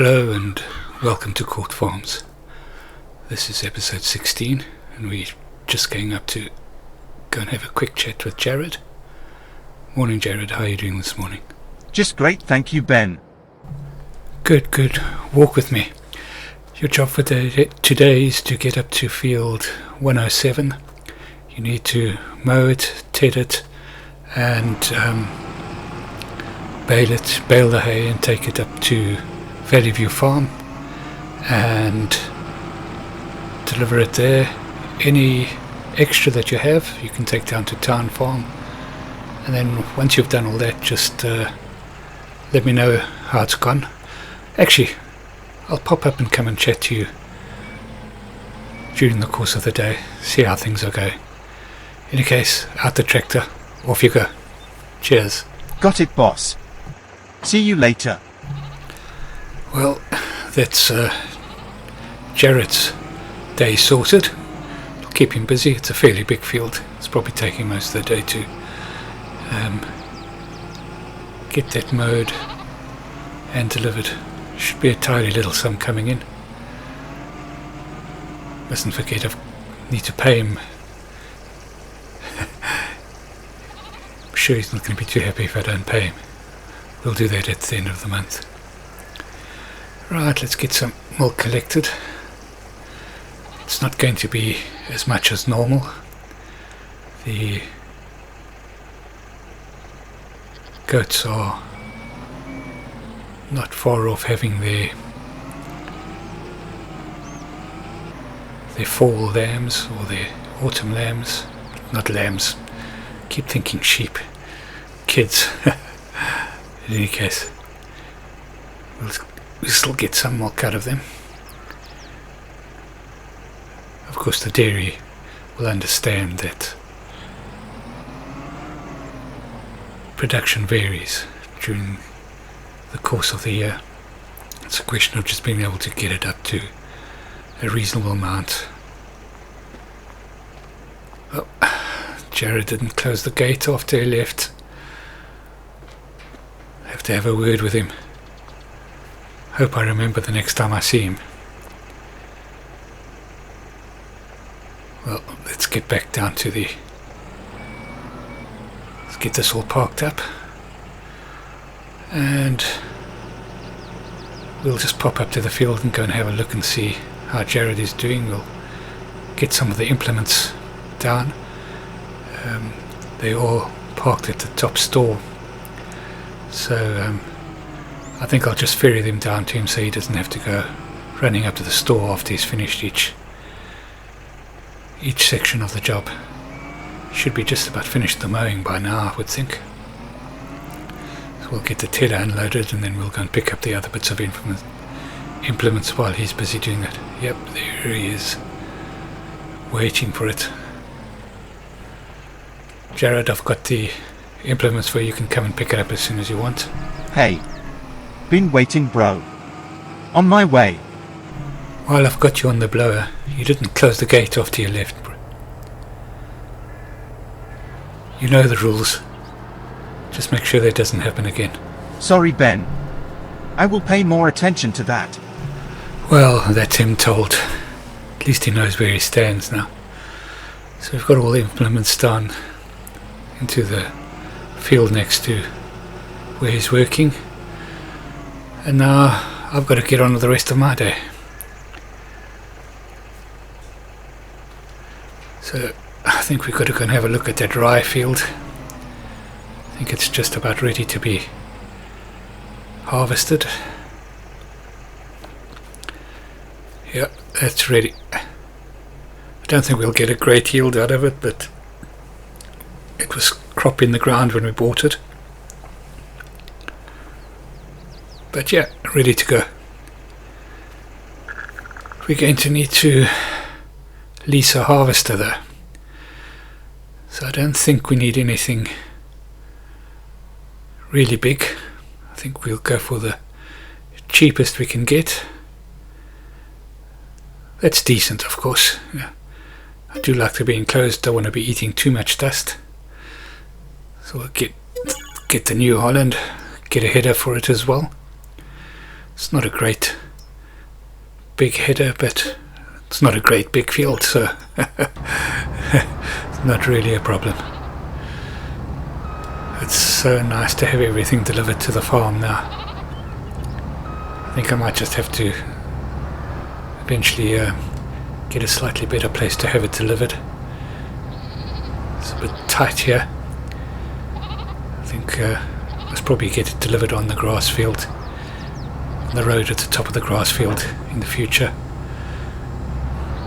Hello and welcome to Court Farms. This is episode 16 and we're just going up to go and have a quick chat with Jared. Morning Jared, how are you doing this morning? Just great, thank you, Ben. Good. Walk with me. Your job for today is to get up to field 107. You need to mow it, ted it and bale the hay and take it up to Valley View Farm and deliver it there. Any extra that you have you can take down to Town Farm, and then once you've done all that, just let me know how it's gone. Actually, I'll pop up and come and chat to you during the course of the day, see how things are going. In any case, out the tractor, off you go. Cheers. Got it, boss. See you later. Well, that's Jared's day sorted. It'll keep him busy. It's a fairly big field. It's probably taking most of the day to get that mowed and delivered. Should be a tidy little sum coming in. Mustn't forget I need to pay him. I'm sure he's not going to be too happy if I don't pay him. We'll do that at the end of the month. Right, let's get some milk collected. It's not going to be as much as normal. The goats are not far off having their fall lambs or their autumn lambs. Not lambs. Keep thinking sheep. Kids. In any case, we'll still get some milk out of them. Of course, the dairy will understand that production varies during the course of the year. It's a question of just being able to get it up to a reasonable amount. Oh, Jared didn't close the gate after he left. I have to have a word with him. Hope I remember the next time I see him. Well, let's get back down to let's get this all parked up. And we'll just pop up to the field and go and have a look and see how Jared is doing. We'll get some of the implements down. They're all parked at the top store. So I think I'll just ferry them down to him so he doesn't have to go running up to the store after he's finished each section of the job. Should be just about finished the mowing by now, I would think. So we'll get the tiller unloaded and then we'll go and pick up the other bits of implements while he's busy doing that. Yep, there he is, waiting for it. Jared, I've got the implements for you. You can come and pick it up as soon as you want. Hey. Been waiting, bro. On my way. While I've got you on the blower, you didn't close the gate after you left, bro. You know the rules. Just make sure that doesn't happen again. Sorry, Ben. I will pay more attention to that. Well, that's him told. At least he knows where he stands now. So we've got all the implements down into the field next to where he's working. And now I've got to get on with the rest of my day. So I think we've got to go and have a look at that rye field. I think it's just about ready to be harvested. Yep, that's ready. I don't think we'll get a great yield out of it, but it was crop in the ground when we bought it. But yeah, ready to go. We're going to need to lease a harvester though. So I don't think we need anything really big. I think we'll go for the cheapest we can get. That's decent, of course. Yeah. I do like to be enclosed, don't want to be eating too much dust. So we'll get the New Holland, get a header for it as well. It's not a great big header, but it's not a great big field, so it's not really a problem. It's so nice to have everything delivered to the farm now. I think I might just have to eventually get a slightly better place to have it delivered. It's a bit tight here. I think must probably get it delivered on the grass field, on the road at the top of the grass field in the future.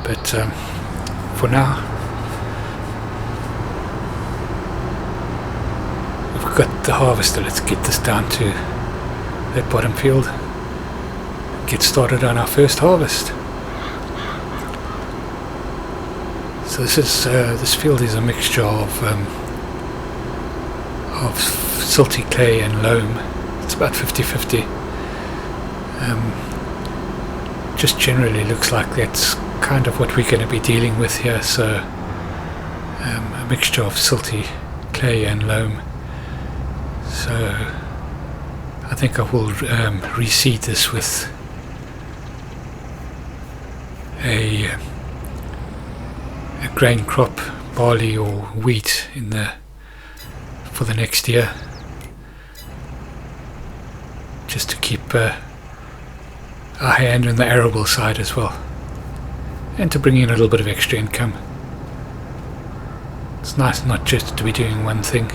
But for now, we've got the harvester. Let's get this down to that bottom field, get started on our first harvest. So this field is a mixture of silty clay and loam. It's about 50-50. Just generally looks like that's kind of what we're going to be dealing with here. So a mixture of silty clay and loam. So I think I will reseed this with a grain crop, barley or wheat for the next year, just to keep our hand on the arable side as well, and to bring in a little bit of extra income. It's nice not just to be doing one thing,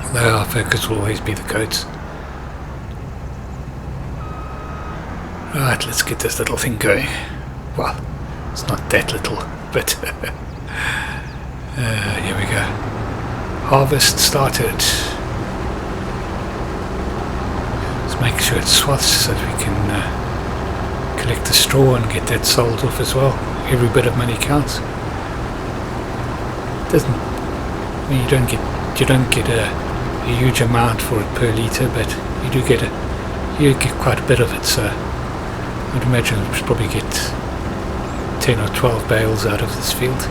although our focus will always be the goats. Right, let's get this little thing going. Well, it's not that little, but here we go. Harvest started. Let's make sure it's swaths so that we can collect the straw and get that sold off as well. Every bit of money counts. You don't get a huge amount for it per litre, but you do get quite a bit of it. So I'd imagine we should probably get 10 or 12 bales out of this field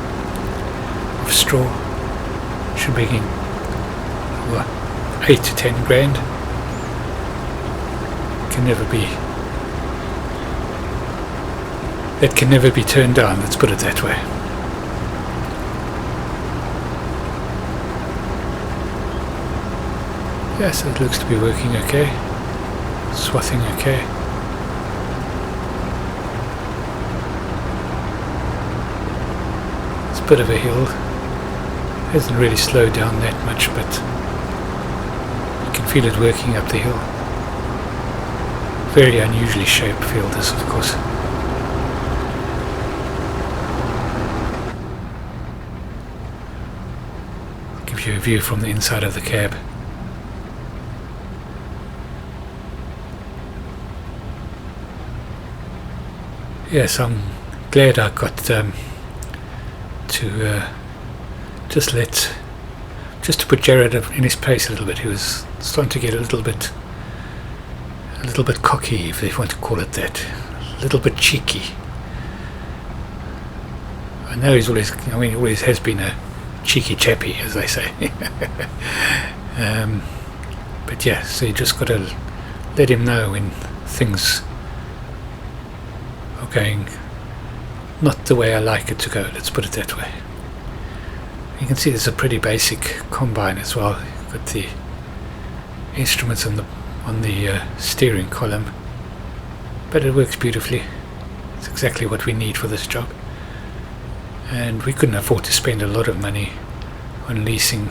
of straw. Should be in 8 to 10 grand. It can never be turned down, let's put it that way. Yes, it looks to be working okay. Swathing okay. It's a bit of a hill. Hasn't really slowed down that much, but you can feel it working up the hill. Very unusually shaped field this, of course. I'll give you a view from the inside of the cab. Yes, I'm glad I got to just to put Jared in his place a little bit. He was starting to get a little bit cocky, if you want to call it that, a little bit cheeky. I know he always has been a cheeky chappy, as they say. But yeah, so you just got to let him know when things are going not the way I like it to go, let's put it that way. You can see there's a pretty basic combine as well. You've got the instruments on the steering column, but it works beautifully. It's exactly what we need for this job, and we couldn't afford to spend a lot of money on leasing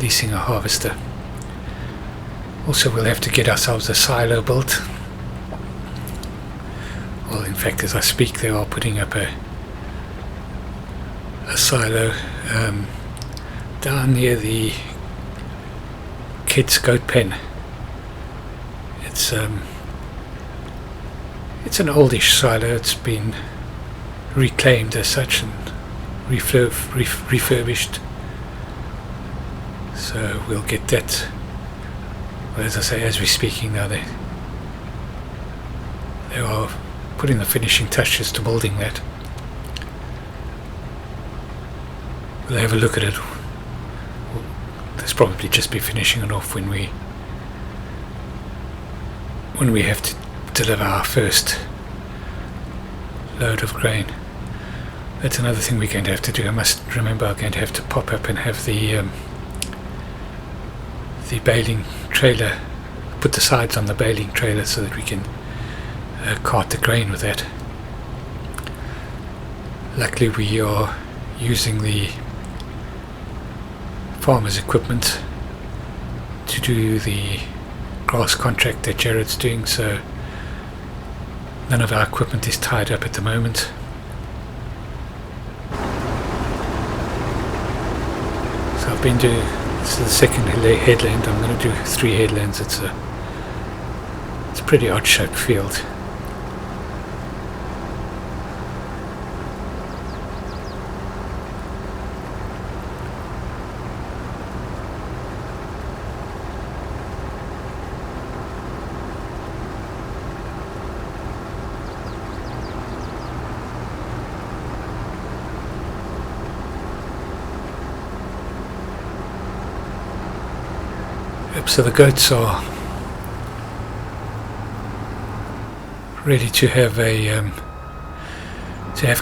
a harvester. Also, we'll have to get ourselves a silo built. Well, in fact, as I speak, they are putting up a silo down near the kids' goat pen. It's an oldish silo. It's been reclaimed as such and refurbished. So we'll get that. Well, as I say, as we're speaking now, they are putting the finishing touches to building that. We'll have a look at it. We'll There's probably just be finishing it off when we have to deliver our first load of grain. That's another thing we're going to have to do. I must remember I'm going to have to pop up and have the baling trailer, put the sides on the baling trailer so that we can cart the grain with that. Luckily we are using the farmer's equipment to do the grass contract that Jared's doing, so none of our equipment is tied up at the moment. So I've been doing, this is the second headland. I'm going to do 3 headlands. It's a pretty odd shaped field. So the goats are ready to have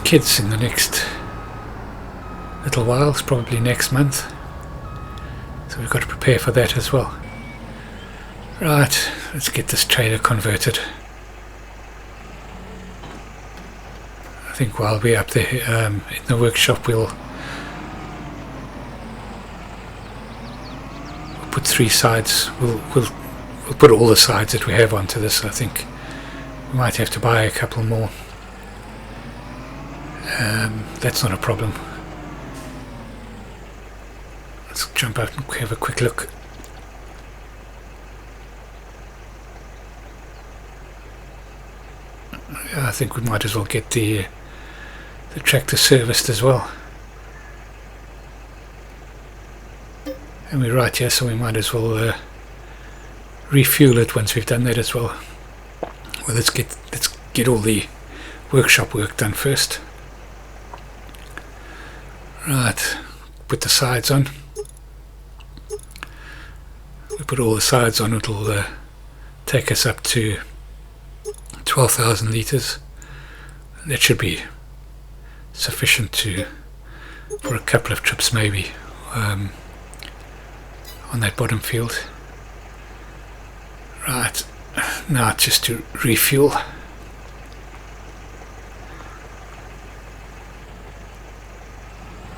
kids in the next little while. It's probably next month, so we've got to prepare for that as well. Right, let's get this trailer converted. I think while we're up there in the workshop, we'll put 3 sides. We'll put all the sides that we have onto this. I think we might have to buy a couple more. That's not a problem. Let's jump out and have a quick look. I think we might as well get the tractor serviced as well. And we're right here, so we might as well refuel it once we've done that as well. Well, let's get all the workshop work done first. Right, put the sides on. We put all the sides on, it'll take us up to 12,000 litres. That should be sufficient for a couple of trips maybe on that bottom field. Right, now just to refuel. I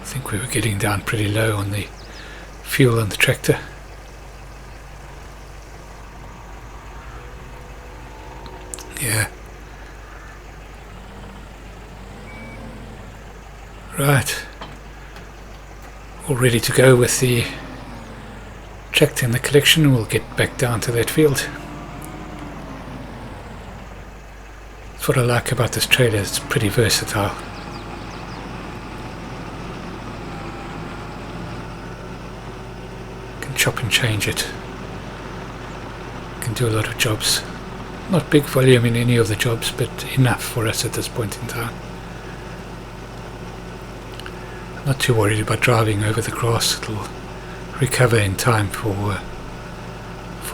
think we were getting down pretty low on the fuel on the tractor. Yeah. Right. All ready to go with the tractor in the collection, and we'll get back down to that field. That's what I like about this trailer, it's pretty versatile. Can chop and change it. Can do a lot of jobs. Not big volume in any of the jobs, but enough for us at this point in time. I'm not too worried about driving over the grass. It'll recover in time for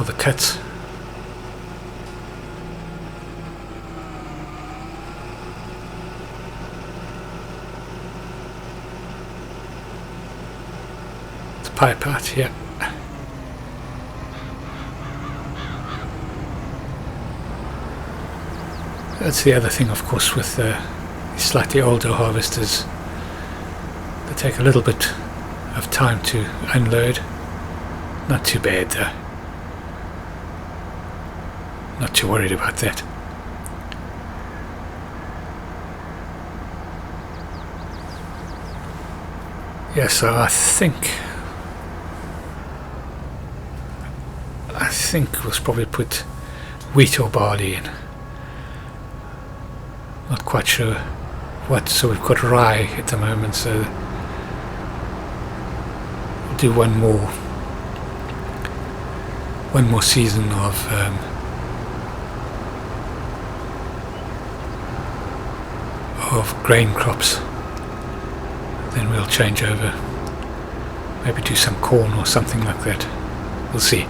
the cuts. The pipe out, yeah. That's the other thing, of course, with slightly older harvesters. They take a little bit of time to unload. Not too bad though. Not too worried about that. Yeah, so I think we'll probably put wheat or barley in. Not quite sure what, so we've got rye at the moment, so we'll do one more season of grain crops, then we'll change over. maybe do some corn or something like that. We'll see.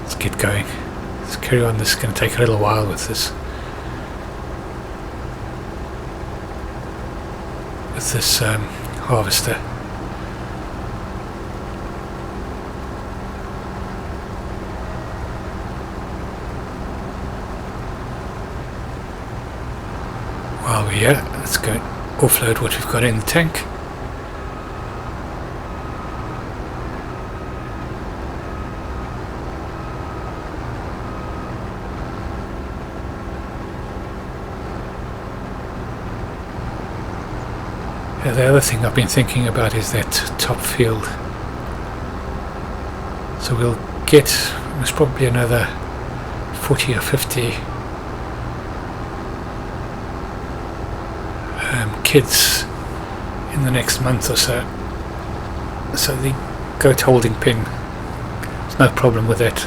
Let's get going. Let's carry on. This is going to take a little while with this. With this harvester. While we're here, let's go offload what we've got in the tank. The other thing I've been thinking about is that top field. So we'll get most probably another 40 or 50 kids in the next month or so. So the goat holding pen, there's no problem with that.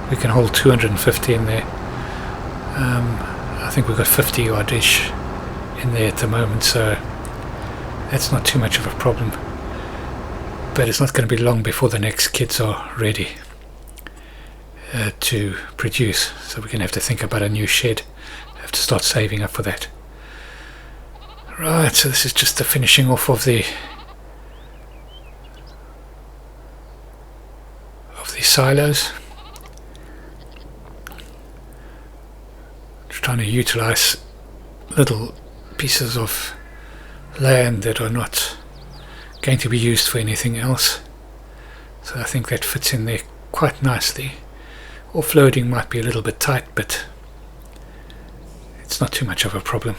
We can hold 250 in there. I think we've got 50 odd-ish in there at the moment, so that's not too much of a problem. But it's not going to be long before the next kids are ready to produce. So we're going to have to think about a new shed. Have to start saving up for that. Right, so this is just the finishing off of the silos. Just trying to utilize little pieces of land that are not going to be used for anything else. So I think that fits in there quite nicely. Offloading might be a little bit tight, but it's not too much of a problem.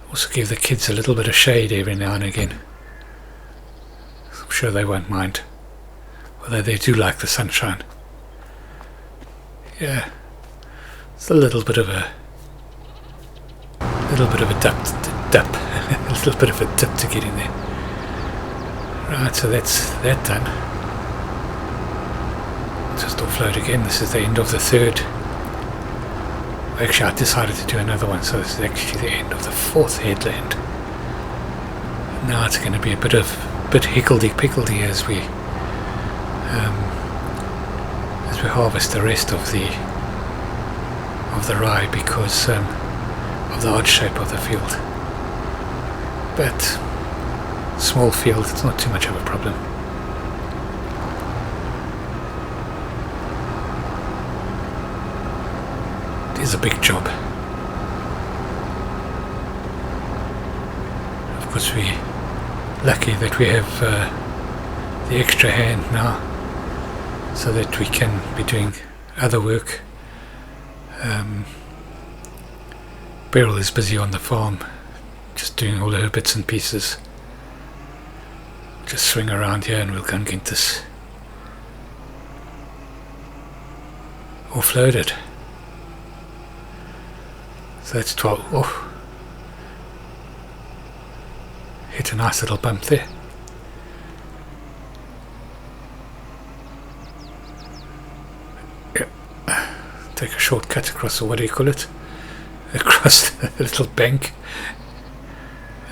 Also give the kids a little bit of shade every now and again. I'm sure they won't mind, although they do like the sunshine. Yeah, it's a little bit of a dip, a little bit of a dip to get in there. Right, so that's that done. Just offload again. This is the end of the third. Actually, I decided to do another one, so this is actually the end of the fourth headland. Now it's going to be a bit higgledy-piggledy as we harvest the rest of the rye, because of the odd shape of the field. But small field, it's not too much of a problem. It is a big job. Of course, we're lucky that we have the extra hand now, so that we can be doing other work. Beryl is busy on the farm, just doing all her bits and pieces. Just swing around here and we'll go and get this offloaded. So that's 12. Oh, hit a nice little bump there. Yeah. Take a shortcut across the, what do you call it? Across the little bank.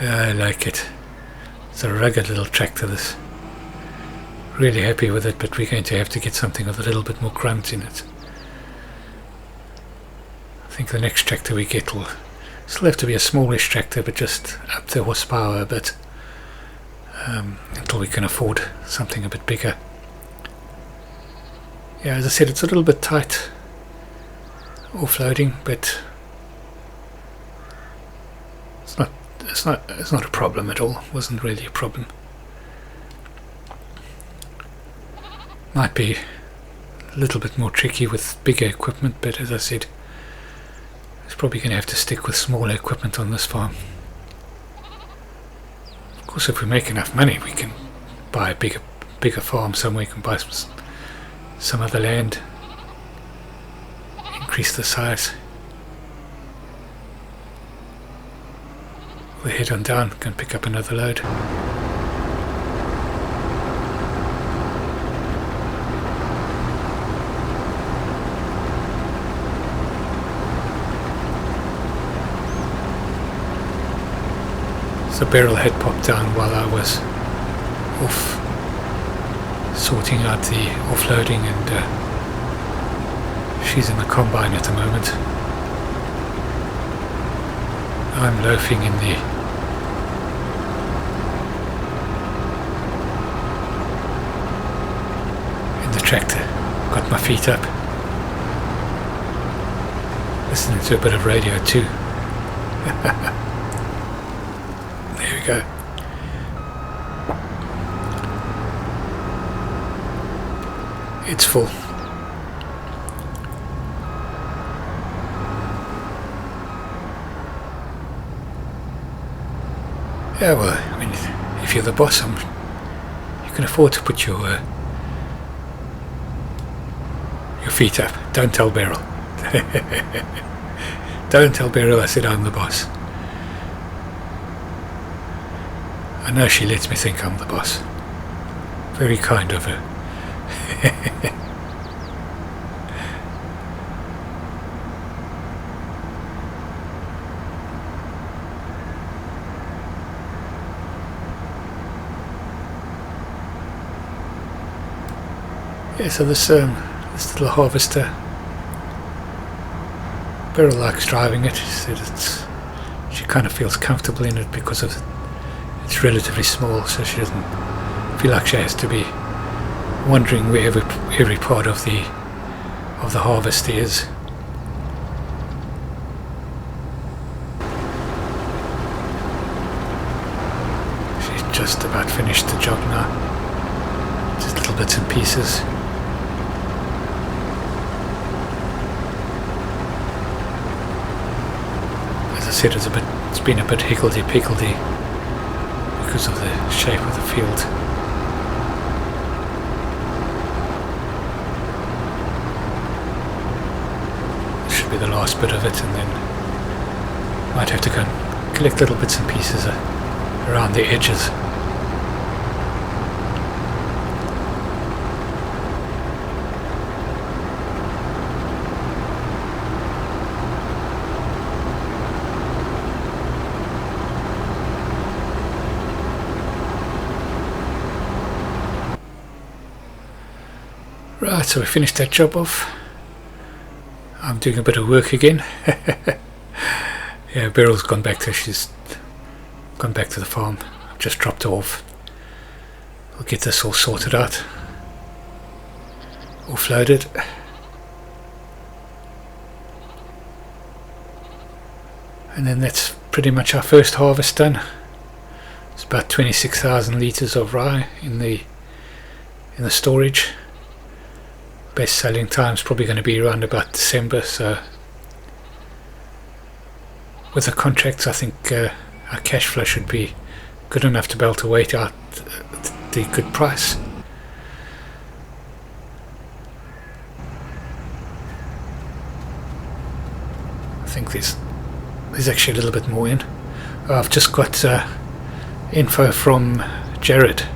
I like it. It's a rugged little tractor, this. Really happy with it, but we're going to have to get something with a little bit more grunt in it. I think the next tractor we get will still have to be a smallish tractor, but just up the horsepower a bit, until we can afford something a bit bigger. Yeah, as I said, it's a little bit tight offloading, but it's not a problem at all. It wasn't really a problem. Might be a little bit more tricky with bigger equipment, but as I said, it's probably going to have to stick with smaller equipment on this farm. Of course, if we make enough money, we can buy a bigger farm somewhere. We can buy some other land, increase the size. We'll head on down, can pick up another load. So Beryl had popped down while I was off sorting out the offloading, and she's in the combine at the moment. I'm loafing in the tractor, got my feet up, listening to a bit of radio too. There we go. It's full. Yeah, well, I mean, if you're the boss, you can afford to put your feet up. Don't tell Beryl. Don't tell Beryl I said I'm the boss. I know she lets me think I'm the boss. Very kind of her. Yeah, so this little harvester, Beryl likes driving it. She said she kind of feels comfortable in it because of it's relatively small, so she doesn't feel like she has to be wondering where every part of the harvest is. She's just about finished the job now. Just little bits and pieces. As I said, it's been a bit higgledy-piggledy because of the shape of the field. This should be the last bit of it, and then might have to go and collect little bits and pieces around the edges. Right, so we finished that job off. I'm doing a bit of work again. Yeah, Beryl's she's gone back to the farm. I've just dropped her off. We'll get this all sorted out. Offloaded. And then that's pretty much our first harvest done. It's about 26,000 litres of rye in the storage. Best selling time is probably going to be around about December, so with the contracts I think our cash flow should be good enough to be able to wait out the good price. I think there's actually a little bit more in. I've just got info from Jared,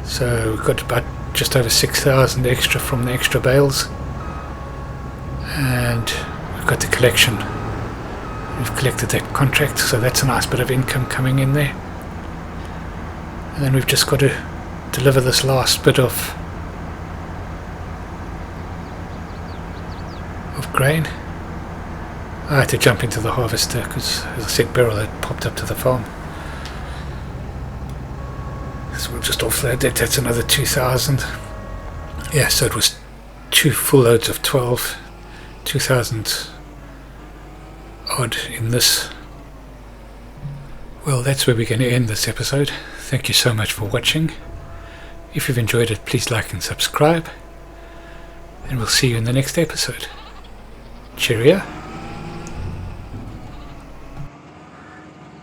so we've got about just over 6,000 extra from the extra bales, and we've got the collection. We've collected that contract, so that's a nice bit of income coming in there. And then we've just got to deliver this last bit of grain. I had to jump into the harvester because, as I said, Beryl had popped up to the farm. So we'll just offload that. That's another 2,000. Yeah, so it was 2 full loads of 12, 2,000 odd in this. Well, that's where we're going to end this episode. Thank you so much for watching. If you've enjoyed it, please like and subscribe, and we'll see you in the next episode. Cheerio.